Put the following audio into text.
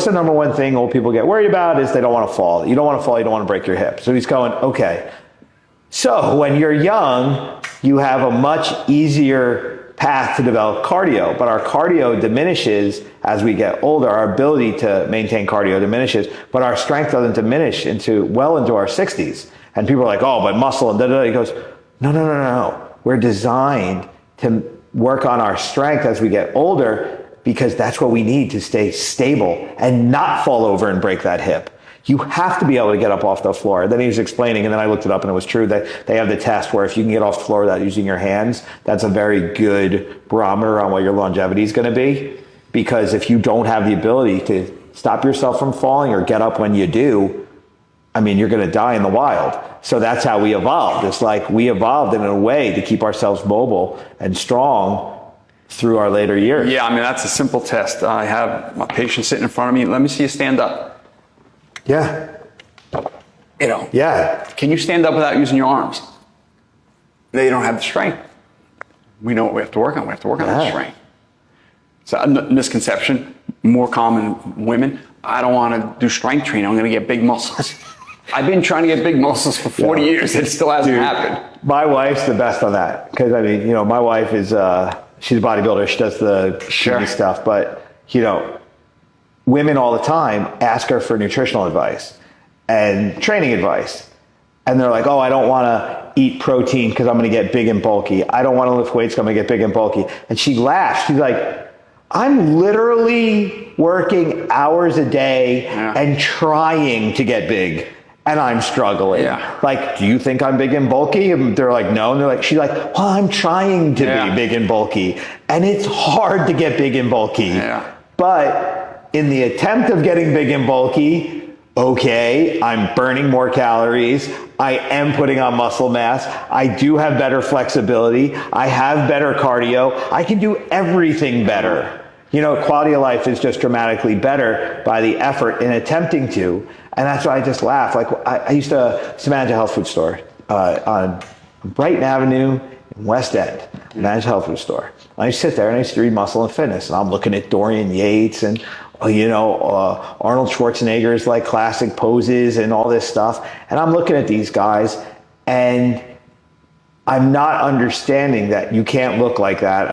What's the number one thing old people get worried about is they don't want to fall. You don't want to fall, you don't want to break your hip. So he's going, okay. So when you're young, you have a much easier path to develop cardio, but our cardio diminishes as we get older. Our ability to maintain cardio diminishes, but our strength doesn't diminish well into our 60s. And people are like, oh, but muscle and da-da-da. He goes, no. We're designed to work on our strength as we get older because that's what we need to stay stable and not fall over and break that hip. You have to be able to get up off the floor. Then he was explaining, and then I looked it up, and it was true that they have the test where if you can get off the floor without using your hands, that's a very good barometer on what your longevity is going to be. Because if you don't have the ability to stop yourself from falling or get up when you do, I mean, you're going to die in the wild. So that's how we evolved. It's like we evolved in a way to keep ourselves mobile and strong through our later years. Yeah, I mean, that's a simple test. I have my patient sitting in front of me. Let me see you stand up. Yeah. You know. Yeah. Can you stand up without using your arms? They don't have the strength. We know what we have to work on. We have to work on that strength. So a misconception, more common in women. I don't want to do strength training. I'm going to get big muscles. I've been trying to get big muscles for 40 years. It still hasn't happened. My wife's the best on that. Because, I mean, you know, my wife is, she's a bodybuilder. She does the stuff. But, you know, women all the time ask her for nutritional advice and training advice. And they're like, oh, I don't want to eat protein because I'm going to get big and bulky. I don't want to lift weights because I'm going to get big and bulky. And she laughs. She's like, I'm literally working hours a day and trying to get big. And I'm struggling. Yeah. Like, do you think I'm big and bulky? And they're like, no. And they're like, she's like, well, I'm trying to be big and bulky. And it's hard to get big and bulky. Yeah. But in the attempt of getting big and bulky, okay, I'm burning more calories. I am putting on muscle mass. I do have better flexibility. I have better cardio. I can do everything better. You know, quality of life is just dramatically better by the effort in attempting to. And that's why I just laugh. Like, I used to manage a health food store on Brighton Avenue in West End. Manage a health food store. I used to sit there and I used to read Muscle and Fitness. And I'm looking at Dorian Yates and, you know, Arnold Schwarzenegger's like classic poses and all this stuff. And I'm looking at these guys and I'm not understanding that you can't look like that.